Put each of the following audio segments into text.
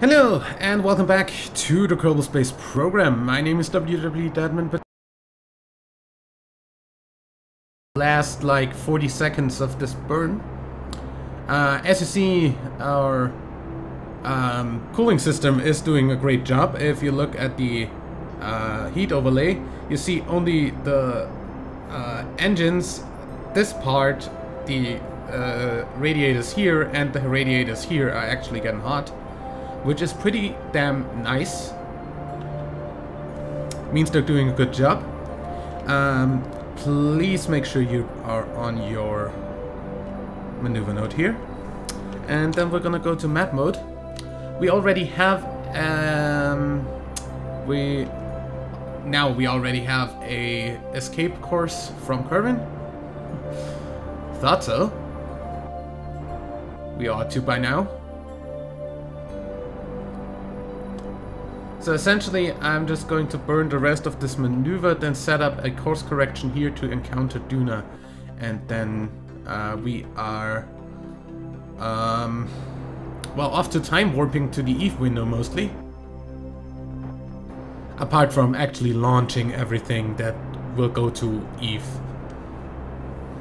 Hello, and welcome back to the Kerbal Space program. My name is www.deadman, but last like 40 seconds of this burn. As you see, our cooling system is doing a great job. If you look at the heat overlay, you see only the engines, this part, the radiators here and the radiators here are actually getting hot, which is pretty damn nice. Means they're doing a good job. Please make sure you are on your maneuver node here. And then we're gonna go to map mode. We already have we already have a escape course from Kerbal. Thought so. We ought to by now. So essentially, I'm just going to burn the rest of this maneuver, then set up a course correction here to encounter Duna, and then we are well, off to time warping to the Eve window mostly. Apart from actually launching everything that will go to Eve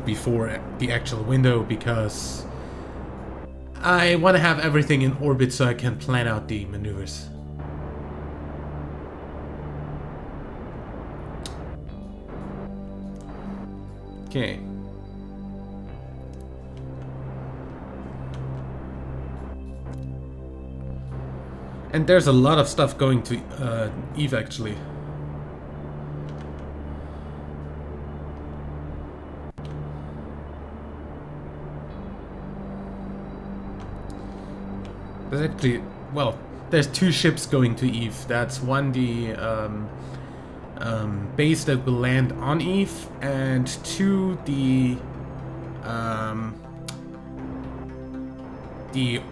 before the actual window, because I want to have everything in orbit so I can plan out the maneuvers. Okay. And there's a lot of stuff going to Eve actually. There's actually, well, there's two ships going to Eve. That's one, the base that will land on Eve, and two, the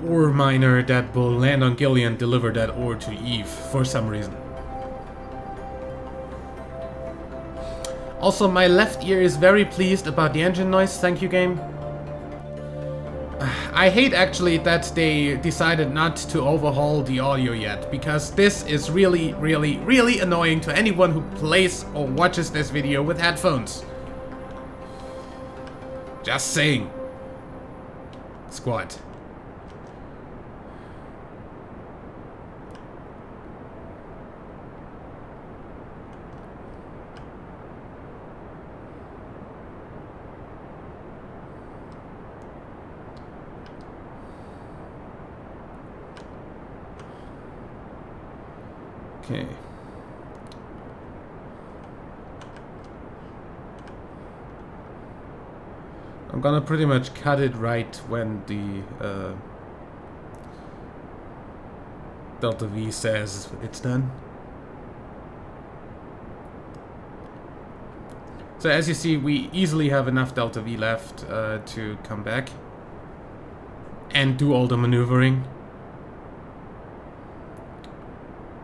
ore miner that will land on Gilly and deliver that ore to Eve for some reason. Also, my left ear is very pleased about the engine noise. Thank you, game. I hate actually that they decided not to overhaul the audio yet, because this is really, really, really annoying to anyone who plays or watches this video with headphones. Just saying. Squad. Okay. I'm gonna pretty much cut it right when the Delta V says it's done. So as you see, we easily have enough Delta V left to come back and do all the maneuvering.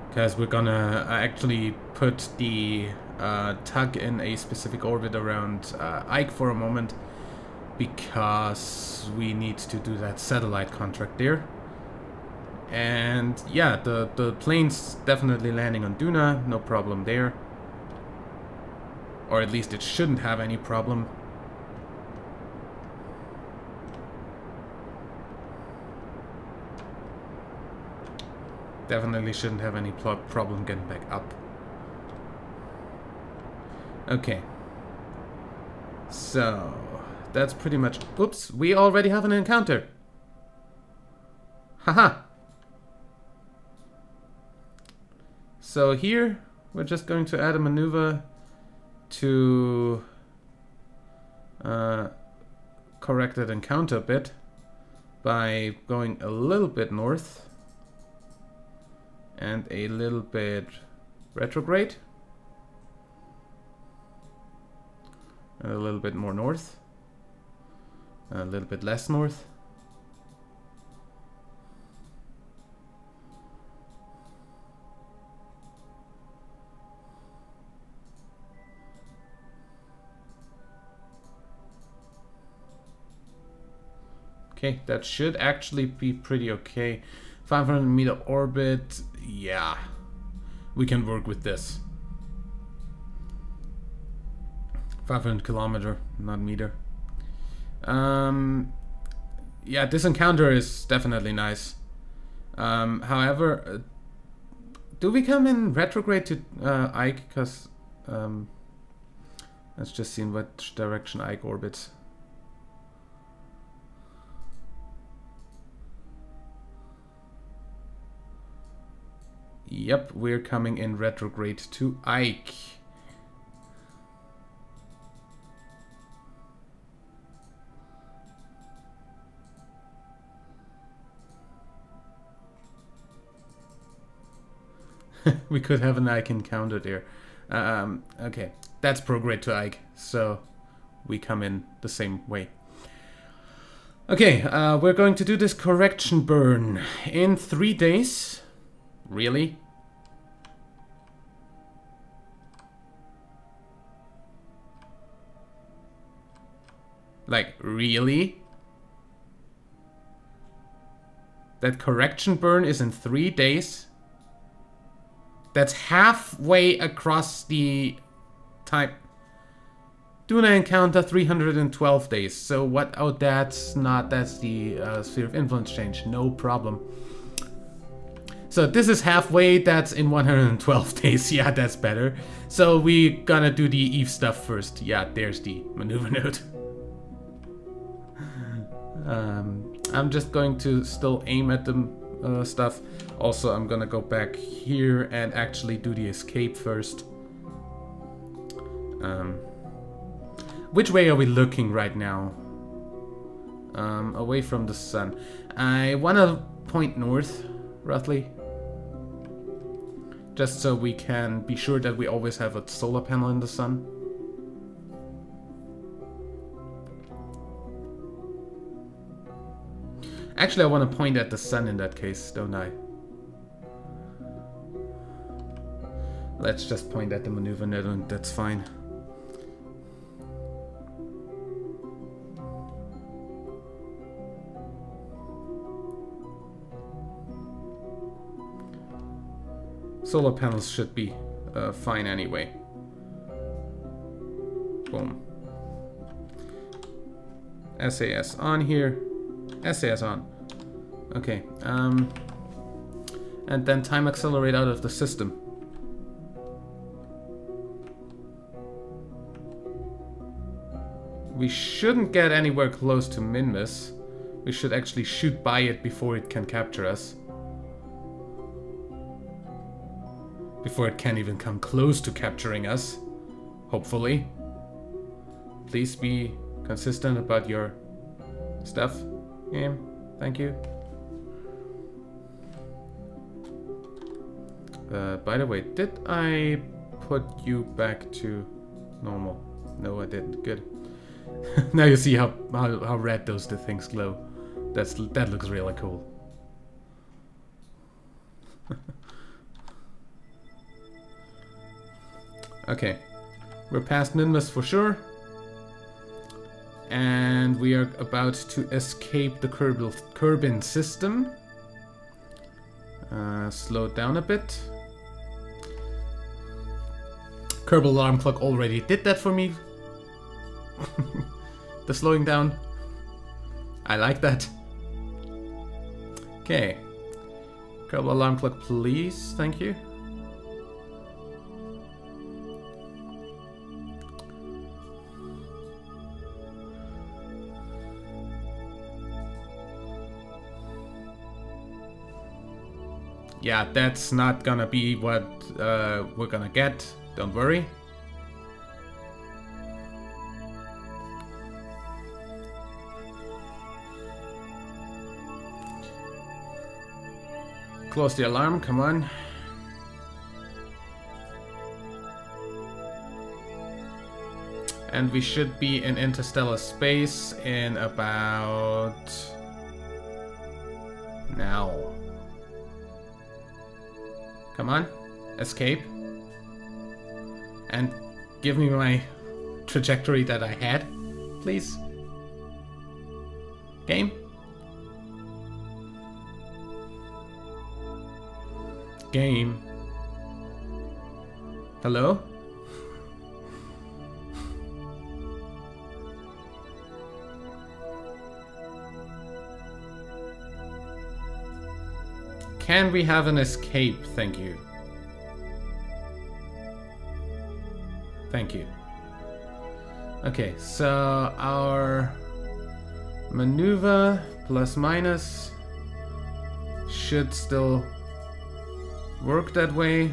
Because we're gonna actually put the tug in a specific orbit around Ike for a moment, because we need to do that satellite contract there. And yeah, the plane's definitely landing on Duna, no problem there. Or at least it shouldn't have any problem. Definitely shouldn't have any problem getting back up. Okay. So, that's pretty much... Oops, we already have an encounter. Haha. So here, we're just going to add a maneuver to correct that encounter a bit by going a little bit north and a little bit retrograde, and a little bit more north, and a little bit less north. Okay, that should actually be pretty okay. 500-meter orbit. Yeah, we can work with this. 500 kilometer, not meter. Yeah, this encounter is definitely nice. However, do we come in retrograde to Ike? Because let's just see in which direction Ike orbits. Yep, we're coming in retrograde to Ike. We could have an Ike encounter there. Okay, that's prograde to Ike, so we come in the same way. Okay, we're going to do this correction burn in 3 days. Really? Like, really? That correction burn is in 3 days? That's halfway across the time. Duna encounter 312 days. So what? Oh, that's the sphere of influence change. No problem. So this is halfway. That's in 112 days. Yeah, that's better. So we gonna do the Eve stuff first. Yeah, there's the maneuver node. I'm just going to still aim at the stuff. Also, I'm gonna go back here and actually do the escape first. Which way are we looking right now? Away from the sun. I wanna point north, roughly. Just so we can be sure that we always have a solar panel in the sun. Actually, I want to point at the sun in that case, don't I? Let's just point at the maneuver node and that's fine. Solar panels should be fine anyway. Boom. SAS on here. SAS on. Okay. And then time accelerate out of the system. We shouldn't get anywhere close to Minmus. We should actually shoot by it before it can capture us. Before it can even come close to capturing us. Hopefully. Please be consistent about your stuff. Game. Thank you. By the way, did I put you back to normal? No, I didn't. Good. Now you see how red those two things glow. That looks really cool. Okay, we're past Minmus for sure. And we are about to escape the Kerbal system. Slow down a bit. Kerbal alarm clock already did that for me. The slowing down. I like that. Okay. Kerbal alarm clock, please. Thank you. Yeah, that's not gonna be what we're gonna get. Don't worry. Close the alarm, come on. And we should be in interstellar space in about... now. Come on, escape. And give me my trajectory that I had, please. Game. game. Hello? Can we have an escape? Thank you. Thank you. Okay, so our maneuver plus minus should still work that way.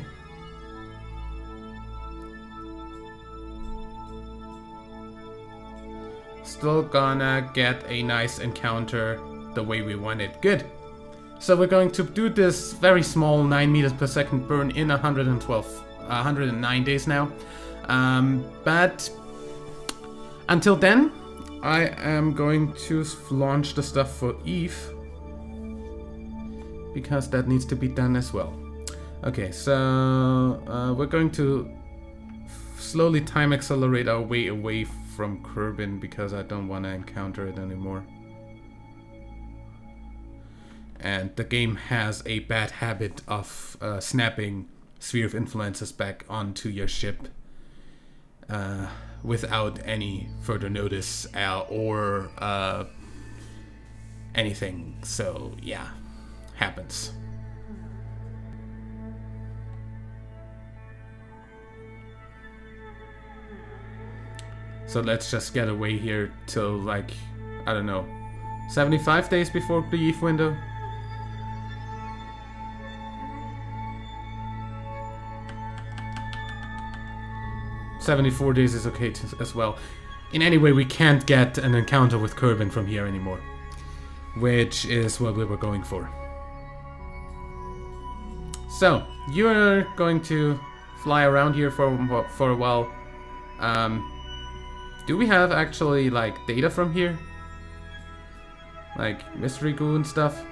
Still gonna get a nice encounter the way we want it. Good. So we're going to do this very small 9 meters per second burn in 109 days now. But until then, I am going to launch the stuff for Eve, because that needs to be done as well. Okay, so we're going to slowly time accelerate our way away from Kerbal, because I don't want to encounter it anymore. And the game has a bad habit of snapping Sphere of Influences back onto your ship without any further notice or anything. So yeah, happens. So let's just get away here till, like, I don't know, 75 days before the Eve window. "74 days is okay as well." In any way, we can't get an encounter with Kerbal from here anymore, which is what we were going for. So you're going to fly around here for a while. Do we have actually, like, data from here? Like mystery goo and stuff?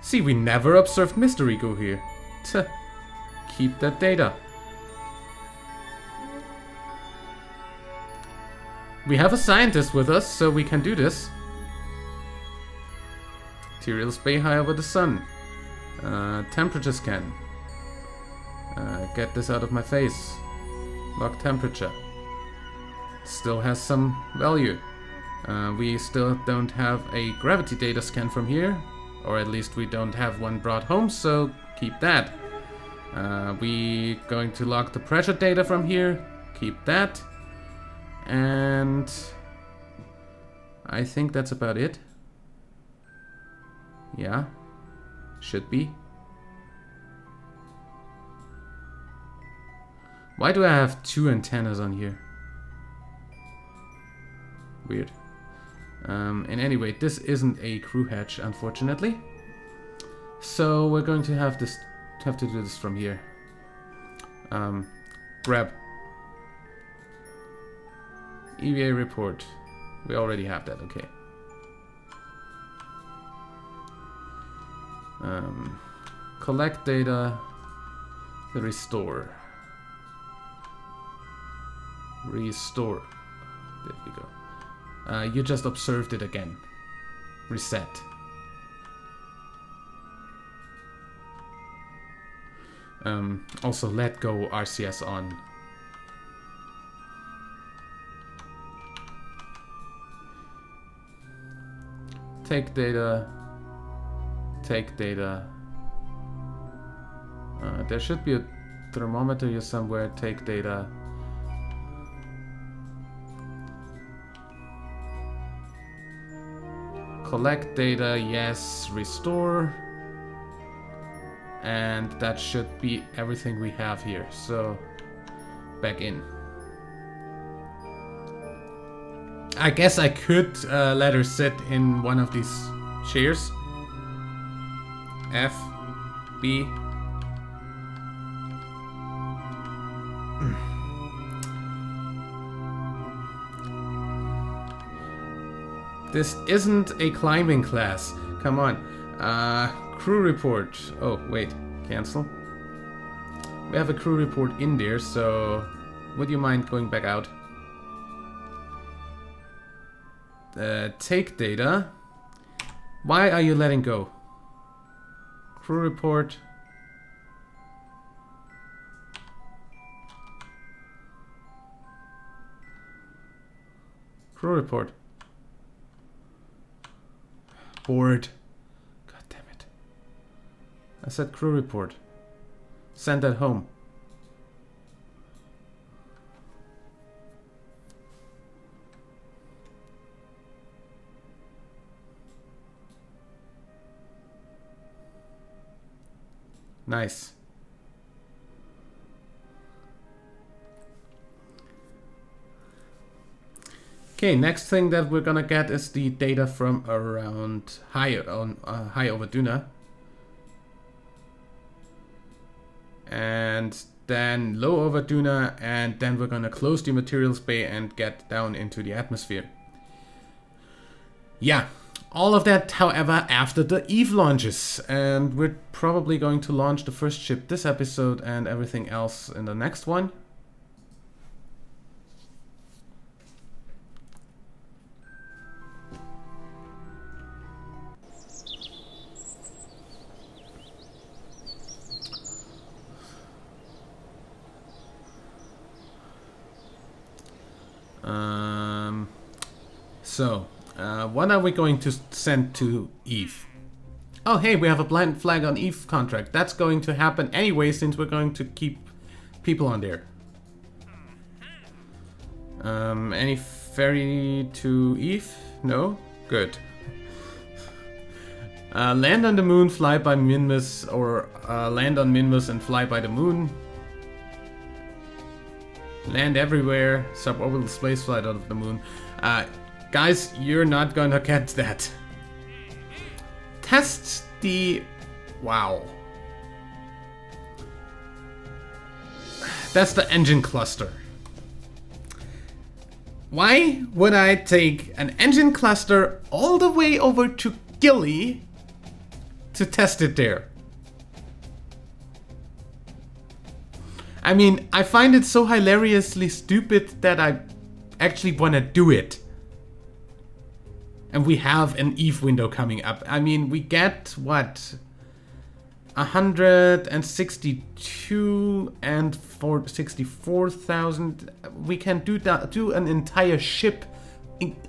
See, we never observed mystery goo here. Tuh. Keep that data. We have a scientist with us, so we can do this. Materials bay high over the sun. Temperature scan. Get this out of my face. Log temperature. Still has some value. We still don't have a gravity data scan from here. Or at least we don't have one brought home, so keep that. We going to log the pressure data from here. Keep that. And I think that's about it. Yeah. Should be. Why do I have 2 antennas on here? Weird. And anyway, this isn't a crew hatch, unfortunately. So we're going to have to do this from here. Grab EVA report. We already have that, okay. Collect data. Restore. Restore. There we go. You just observed it again. Reset. Also, let go RCS on. Take data. Take data. There should be a thermometer here somewhere. Take data. Collect data, yes. Restore. And that should be everything we have here. So, back in. I guess I could let her sit in one of these chairs. F, B. This isn't a climbing class. Come on. Crew report. Oh, wait. Cancel. We have a crew report in there, so would you mind going back out? Take data. Why are you letting go? Crew report. Crew report. Board. God damn it. I said crew report. Send that home. Nice. Okay, next thing that we're gonna get is the data from around high over Duna. And then low over Duna, and then we're gonna close the materials bay and get down into the atmosphere. Yeah. All of that, however, after the Eve launches. And we're probably going to launch the first ship this episode and everything else in the next one. What are we going to send to Eve? Oh, hey, we have a blind flag on Eve contract. That's going to happen anyway, since we're going to keep people on there. Any ferry to Eve? No? Good. Land on the moon, fly by Minmus, or land on Minmus and fly by the moon. Land everywhere, suborbital spaceflight out of the moon. Guys, you're not gonna get that. Test the... Wow. That's the engine cluster. Why would I take an engine cluster all the way over to Gilly to test it there? I mean, I find it so hilariously stupid that I actually want to do it. And we have an Eve window coming up. I mean, we get, what? 162 and 64,000. We can do an entire ship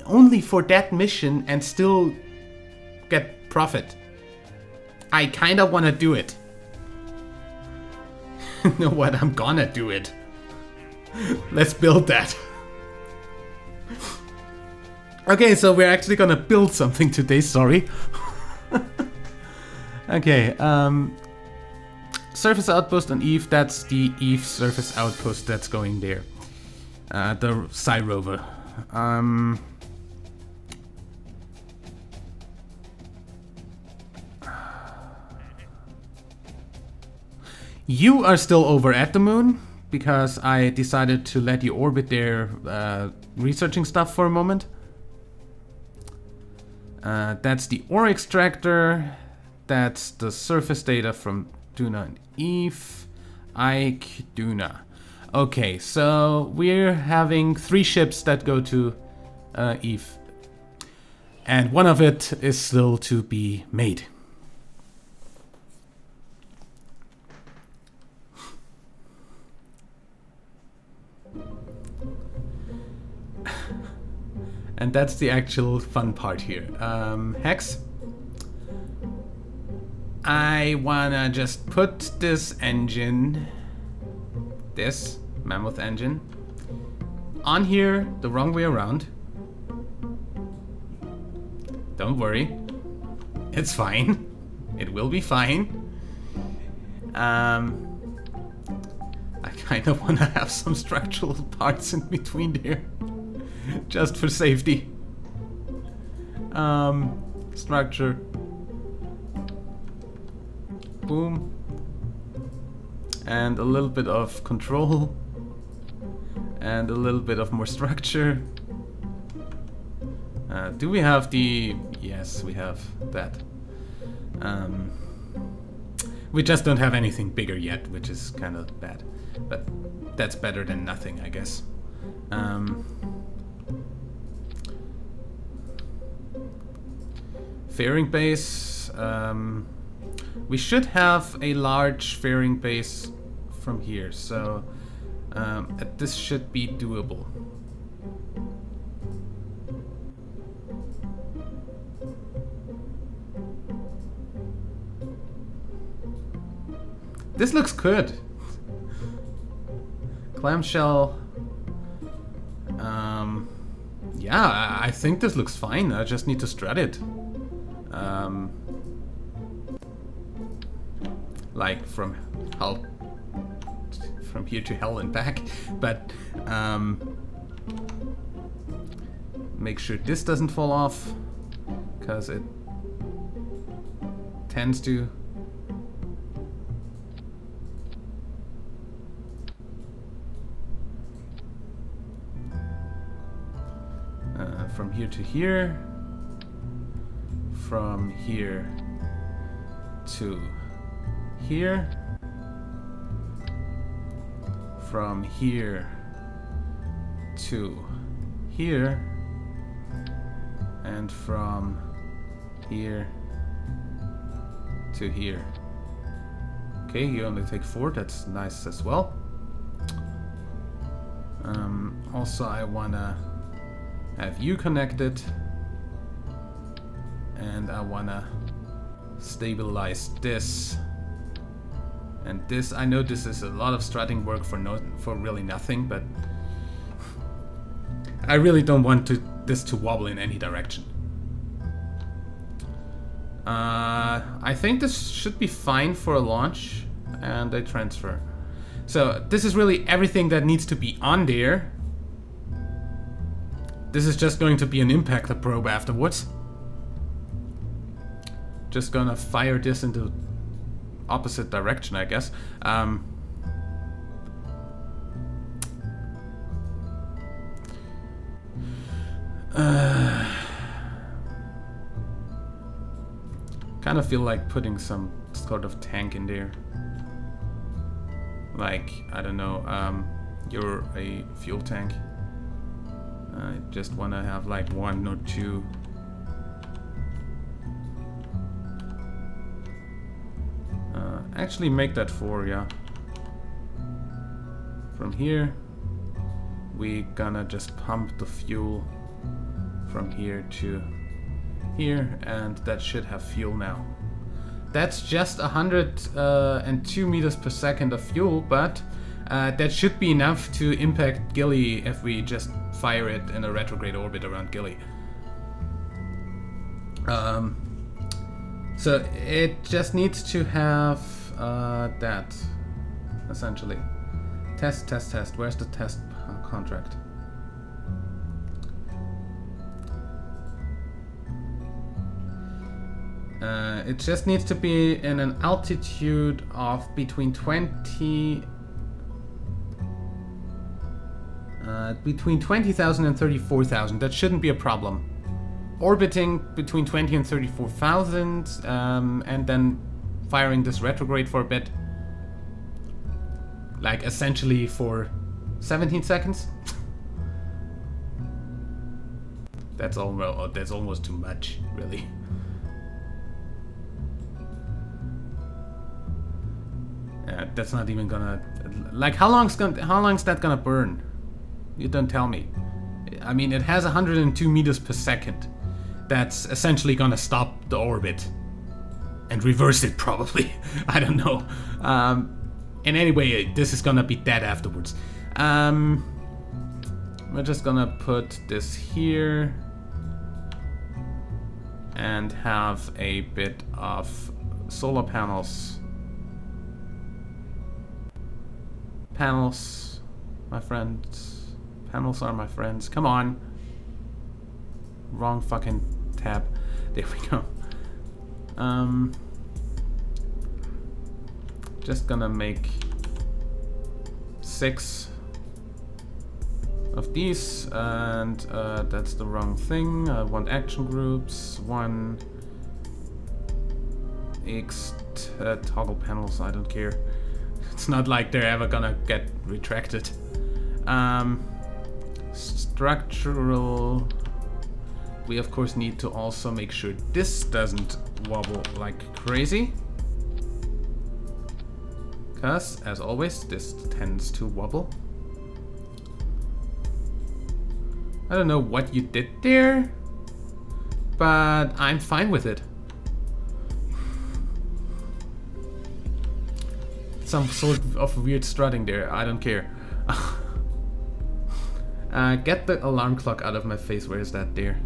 only for that mission and still get profit. I kind of want to do it. You know what? I'm gonna do it. Let's build that. Okay, so we're actually gonna build something today, sorry. Okay, surface outpost on Eve, that's the Eve surface outpost that's going there. The Psi rover. You are still over at the moon, because I decided to let you orbit there researching stuff for a moment. That's the ore extractor. That's the surface data from Duna and Eve. Ike, Duna. Okay, so we're having 3 ships that go to Eve. And one of it is still to be made. And that's the actual fun part here. Hex. I wanna just put this engine, this mammoth engine, on here the wrong way around. Don't worry. It's fine. It will be fine. I kind of wanna have some structural parts in between there. Just for safety. Structure. Boom. And a little bit of control. And a little bit of more structure. Do we have the... Yes, we have that. We just don't have anything bigger yet, which is kind of bad. But that's better than nothing, I guess. Fairing base. We should have a large fairing base from here, so this should be doable. This looks good. Clamshell. Yeah, I think this looks fine. I just need to strut it. Like from hell, from here to hell and back. But make sure this doesn't fall off, because it tends to. From here to here, from here to here, from here to here, and from here to here. Okay, you only take 4, that's nice as well. Also, I wanna have you connected, and I wanna stabilize this and this. I know this is a lot of strutting work for really nothing, but I really don't want this to wobble in any direction. I think this should be fine for a launch and a transfer. So this is really everything that needs to be on there. This is just going to be an impactor probe afterwards. Just gonna fire this into opposite direction, I guess. Kind of feel like putting some sort of tank in there. Like, I don't know, you're a fuel tank. I just want to have like 1 or 2. Actually make that 4, yeah. From here, we gonna just pump the fuel from here to here, and that should have fuel now. That's just 102 meters per second of fuel, but that should be enough to impact Gilly if we just fire it in a retrograde orbit around Gilly. So it just needs to have that, essentially. Test, test, test. Where's the test contract? It just needs to be in an altitude of between 20,000 and 34,000. That shouldn't be a problem. Orbiting between 20 and 34,000, and then firing this retrograde for a bit. Like essentially for 17 seconds. That's almost too much, really. That's not even gonna, like, how long's that gonna burn? You don't tell me. I mean, it has 102 meters per second. That's essentially gonna stop the orbit and reverse it, probably. I don't know. And anyway, this is gonna be dead afterwards. We're just gonna put this here and have a bit of solar panels. Panels, my friends. Panels are my friends. Come on. Wrong fucking tab. There we go. Just gonna make 6 of these, and that's the wrong thing. I want action groups. 1 X toggle panels. I don't care. It's not like they're ever gonna get retracted. Structural we of course need to also make sure this doesn't wobble like crazy. Because, as always, this tends to wobble. I don't know what you did there, but I'm fine with it. Some sort of weird strutting there, I don't care. Get the alarm clock out of my face, where is that there?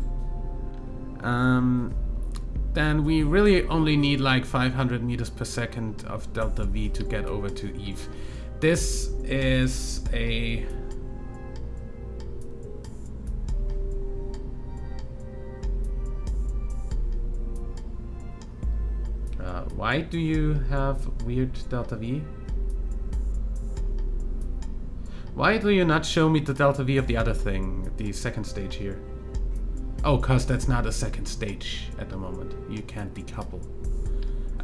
Then we really only need like 500 meters per second of delta V to get over to Eve. This is a... why do you have weird delta V? Why do you not show me the delta V of the other thing, the second stage here? Oh, cause that's not a second stage at the moment. You can't decouple.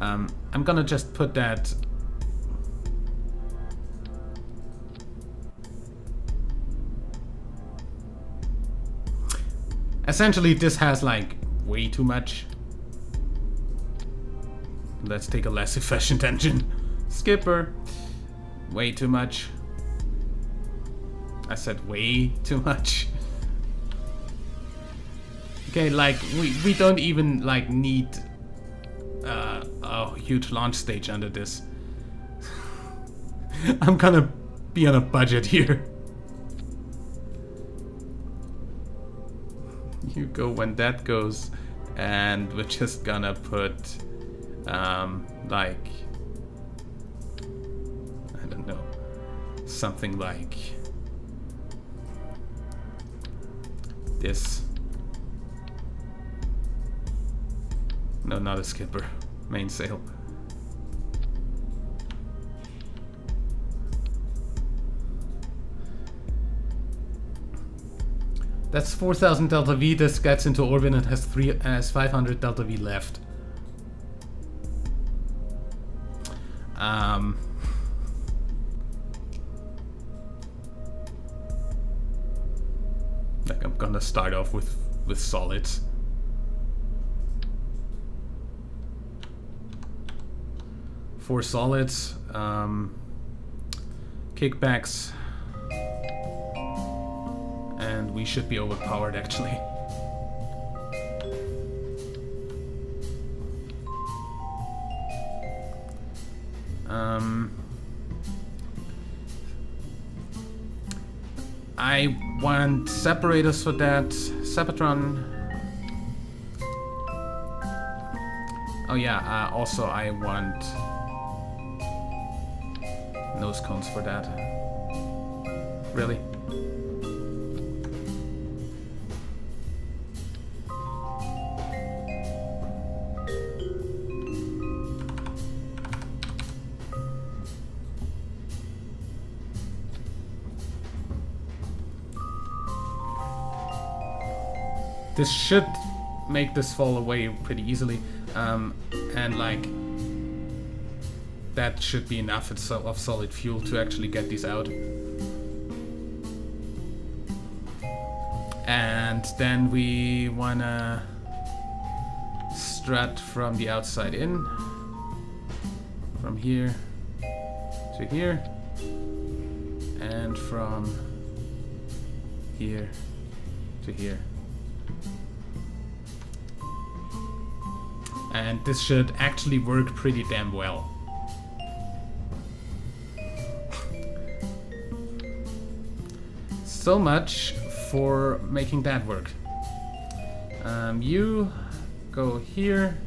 I'm gonna just put that... Essentially, this has like way too much. Let's take a less efficient engine. Skipper. Way too much. I said way too much. Okay, like we don't even like need a huge launch stage under this. I'm gonna be on a budget here. You go when that goes, and we're just gonna put like, I don't know, something like this. No, not a skipper. Mainsail. That's 4,000 delta V. This gets into orbit and has 500 delta V left. Like I'm gonna start off with solids. Four solids, kickbacks, and we should be overpowered actually. I want separators for that. Sepatron. Oh yeah, also I want nose cones for that. Really? This should make this fall away pretty easily, and like that should be enough of solid fuel to actually get these out. And then we wanna strut from the outside in, from here to here, and from here to here. And this should actually work pretty damn well. So much for making that work. You go here.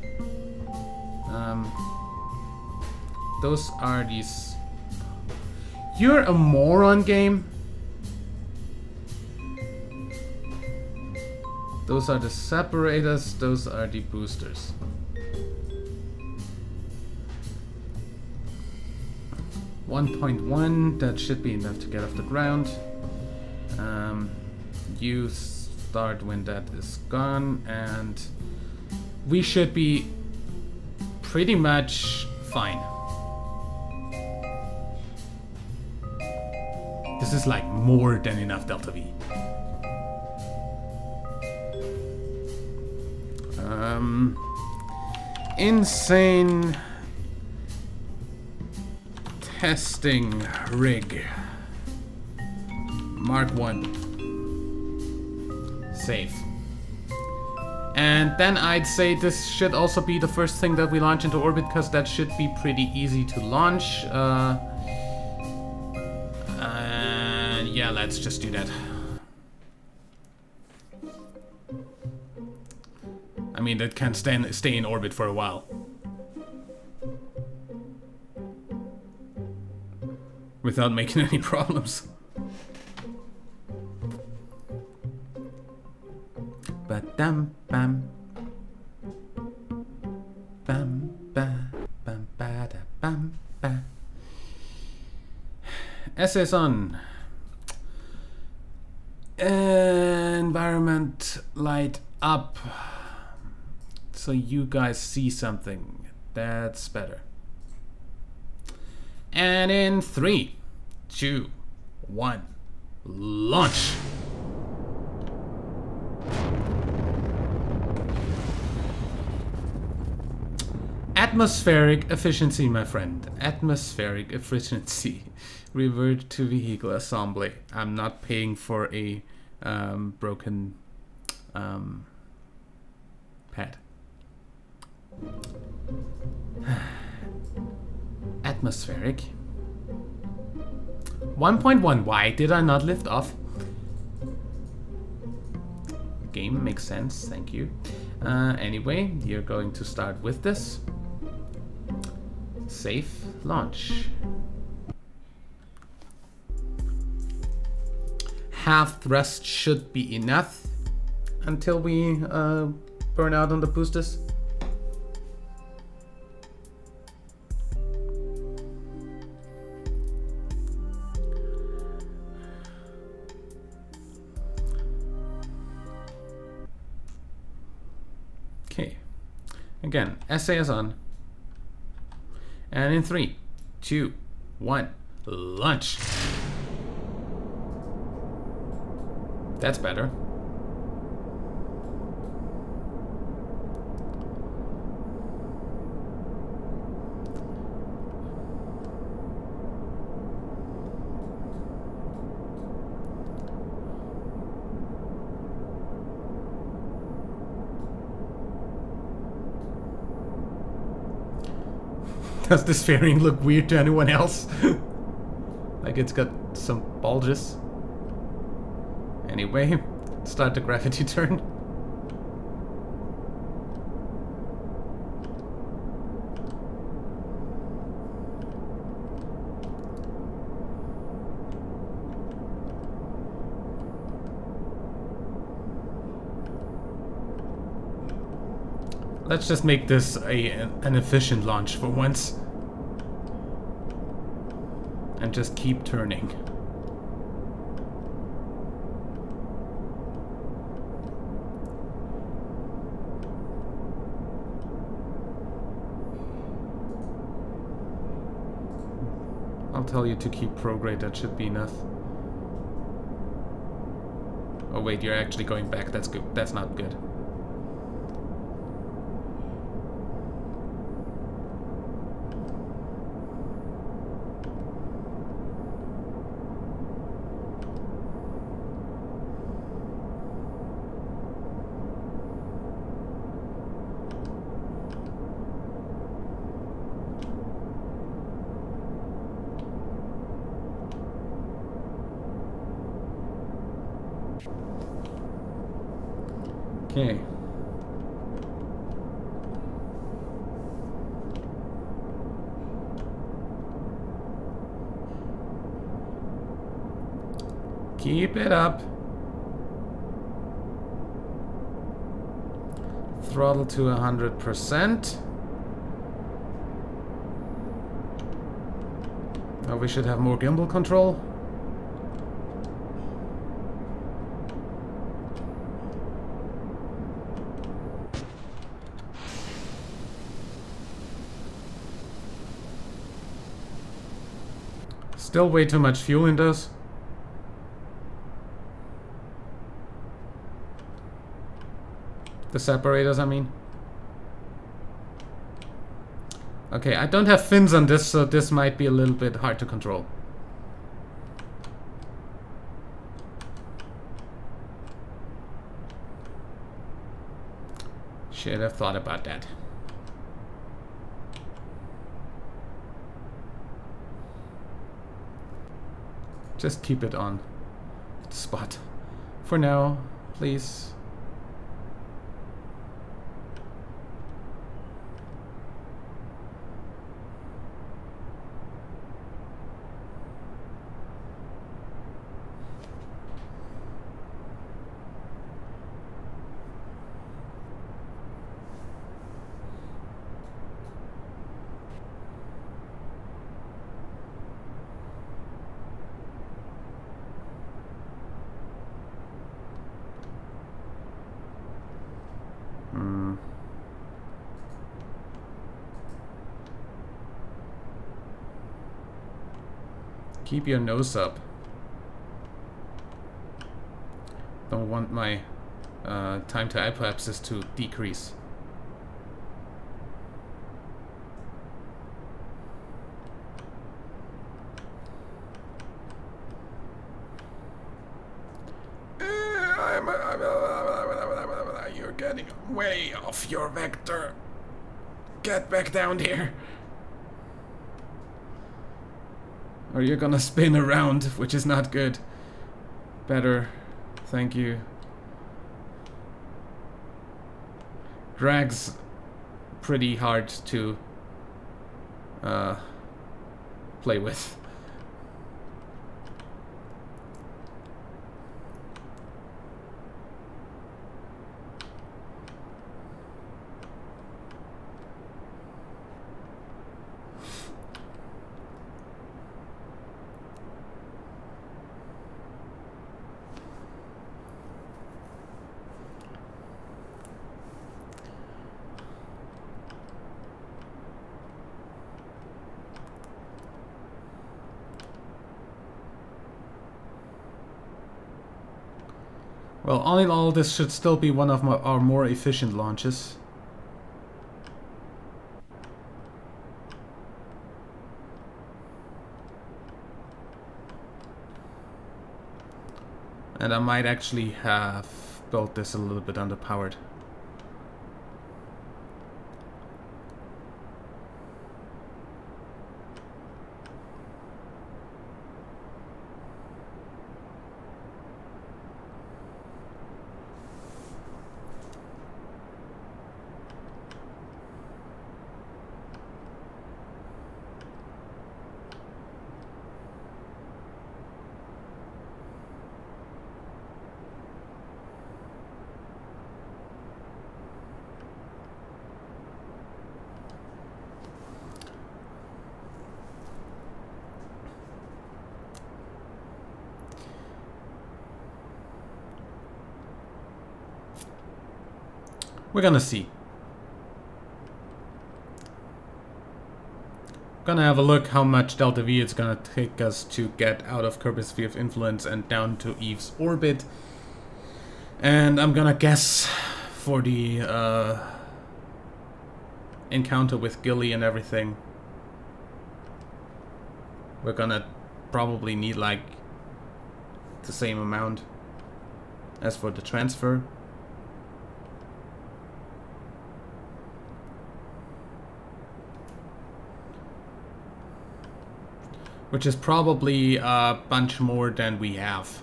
Those are these... You're a moron, game. Those are the separators, those are the boosters. .1, that should be enough to get off the ground. You start when that is gone, and we should be pretty much fine. This is like more than enough delta V. Insane testing rig. Mark 1. Save. And then I'd say this should also be the first thing that we launch into orbit, because that should be pretty easy to launch. Yeah, let's just do that. I mean, that can stay in orbit for a while. Without making any problems. Ba-dum bam. Bam ba bam ba da bam ba. SS on. Environment light up. So you guys see something. That's better. And in 3, 2, 1, launch! Atmospheric efficiency, my friend. Atmospheric efficiency. Revert to vehicle assembly. I'm not paying for a broken pad. Atmospheric. 1.1. Why did I not lift off? Game makes sense. Thank you. Anyway, you're going to start with this. Safe launch. Half thrust should be enough until we burn out on the boosters. Okay. Again, SAS on. And in 3, 2, 1, launch. That's better. Does this fairing look weird to anyone else? Like it's got some bulges. Anyway, start the gravity turn. Let's just make this an efficient launch for once. And just keep turning. I'll tell you to keep prograde, that should be enough. Oh wait, you're actually going back, that's good. That's not good. Okay. Keep it up. Throttle to 100%. Now we should have more gimbal control. Still way too much fuel in those. The separators, I mean. Okay, I don't have fins on this, so this might be a little bit hard to control. Should have thought about that. Just keep it on the spot for now, please. Keep your nose up. Don't want my time to apoapsis to decrease. You're getting way off your vector. Get back down here. Or you're gonna spin around, which is not good. Better. Thank you. Drag's pretty hard to play with. Well, all in all, this should still be one of our more efficient launches. And I might actually have built this a little bit underpowered. We're gonna see. Gonna have a look how much delta V it's gonna take us to get out of Kerbal's sphere of influence and down to Eve's orbit. And I'm gonna guess for the encounter with Gilly and everything, we're gonna probably need like the same amount as for the transfer. Which is probably a bunch more than we have.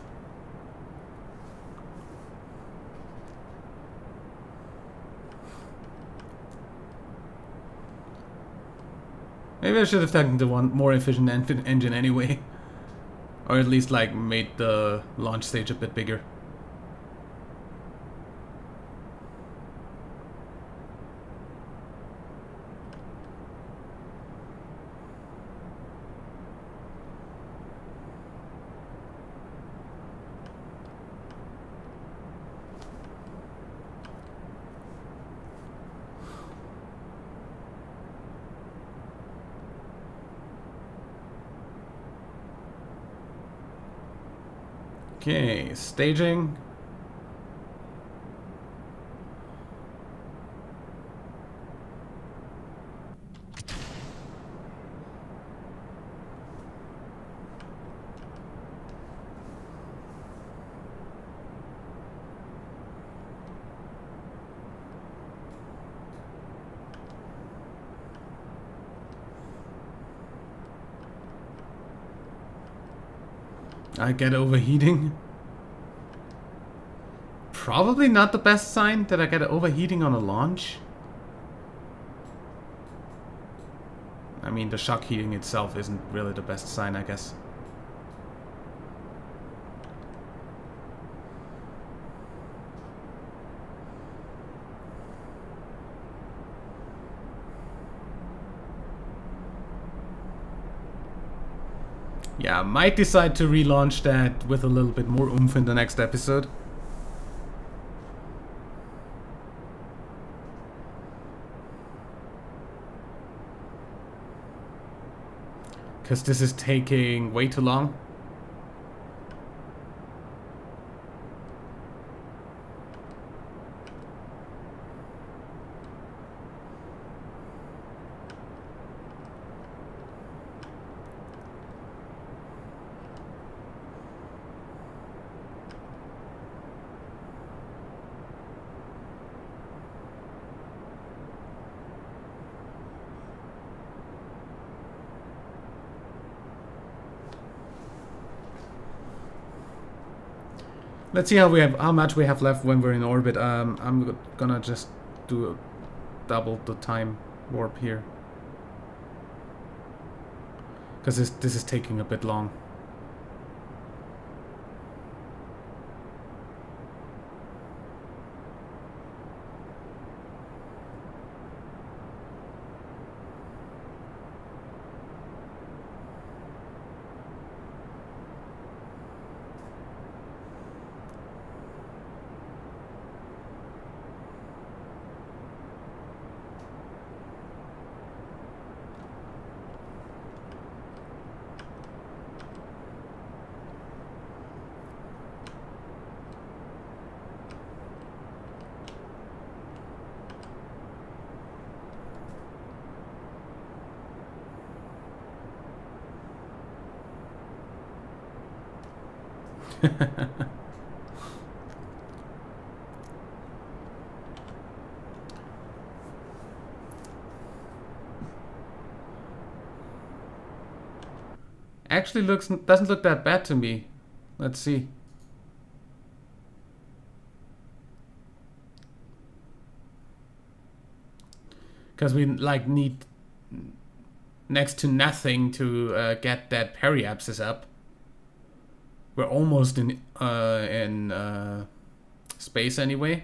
Maybe I should have taken the one more efficient engine anyway. Or at least like made the launch stage a bit bigger. Okay, staging. I get overheating. Probably not the best sign that I get overheating on a launch. I mean, the shock heating itself isn't really the best sign, I guess. Yeah, I might decide to relaunch that with a little bit more oomph in the next episode. Because this is taking way too long. Let's see how much we have left when we're in orbit. I'm gonna just do double the time warp here, because this is taking a bit long. Actually doesn't look that bad to me. Let's see. Because we like need next to nothing to get that periapsis up. We're almost in space anyway.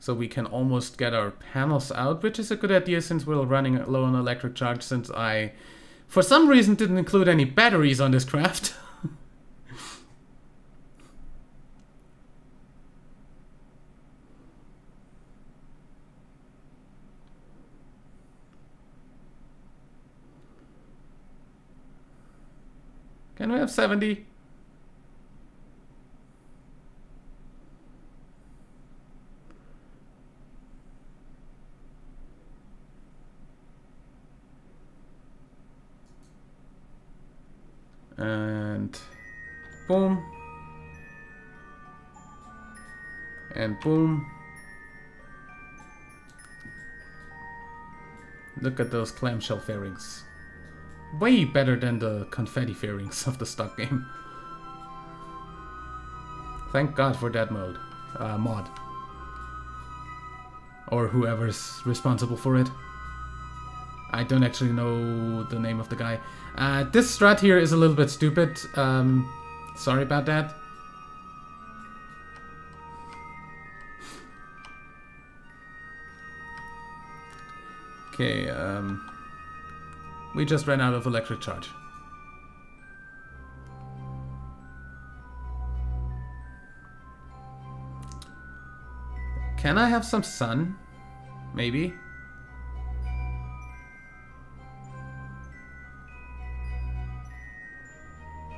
So we can almost get our panels out, which is a good idea since we're running low on electric charge, since I, for some reason, didn't include any batteries on this craft. Can we have 70? And boom. And boom. Look at those clamshell fairings. Way better than the confetti fairings of the stock game. Thank God for that mod. Or whoever's responsible for it. I don't actually know the name of the guy. This strat here is a little bit stupid. Sorry about that. Okay, we just ran out of electric charge. Can I have some sun? Maybe.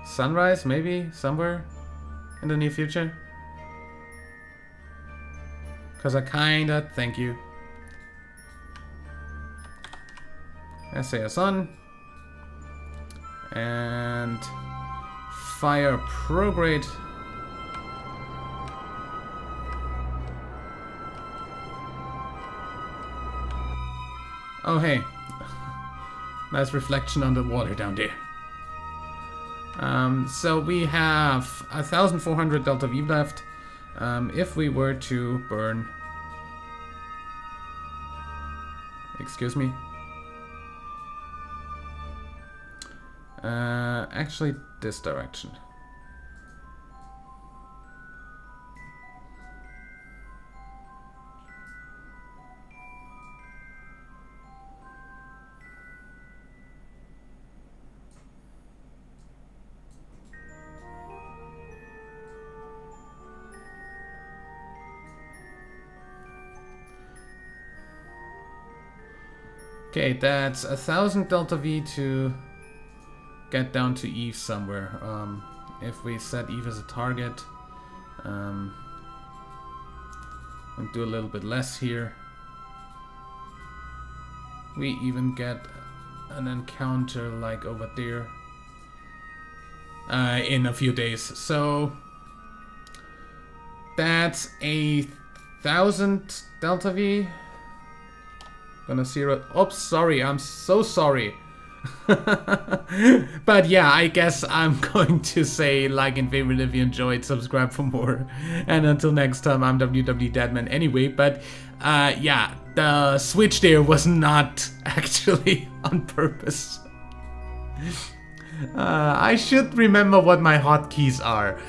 Sunrise, maybe, somewhere in the near future? Because I kinda... Thank you. SAS on. And... Fire prograde. Oh, hey. Nice reflection on the water down there. So we have 1,400 delta V left. If we were to burn... Excuse me. Actually, this direction. Okay, that's 1,000 delta V to get down to Eve somewhere. If we set Eve as a target, and do a little bit less here, we even get an encounter like over there in a few days. So that's 1,000 delta V. Gonna zero. Oops, sorry. I'm so sorry. But yeah, I guess I'm going to say like and favorite if you enjoyed, subscribe for more. And until next time, I'm WW Deadman anyway. But yeah, the switch there was not actually on purpose. I should remember what my hotkeys are.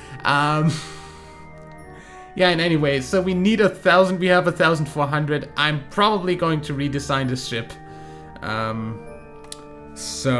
Yeah, and anyway, so we need 1,000, we have 1,400. I'm probably going to redesign this ship. So...